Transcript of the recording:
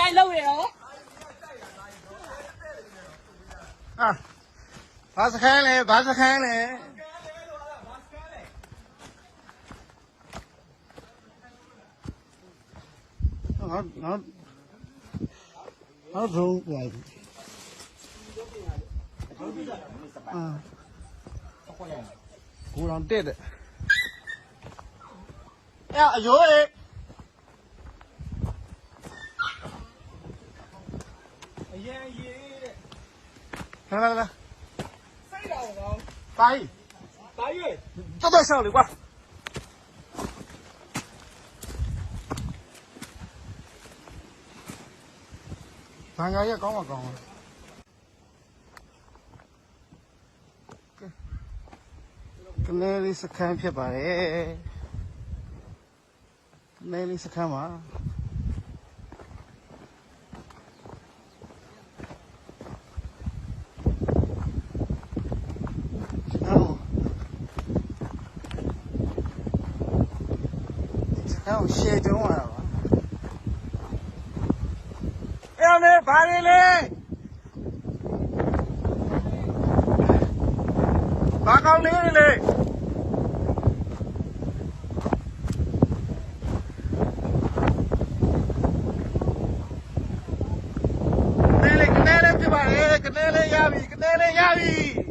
တိုင်းလုပ်ရရောဘာစခန်းလဲဘာစခန်းလဲနောက်ဆုံးပြန်ကိုတော်တက်တဲ့အယိုးလေအရင်ရေးတဲ့လာစိတ်တော်ကောပါကြီးတော်ရှောက်လေကွာဘာငါရကောင်းမကောင်းကနေလေးစခန်းဖြစ်ပါတယ်ကနေလေးစခန်းမှာရှေ့တုံးလာပါအဲ့လေဘာလဲလေဘာကောင်းလေးလေကနေလေးဖြစ်ပါလေကနေလေးရပြီကနေလေးရပြီ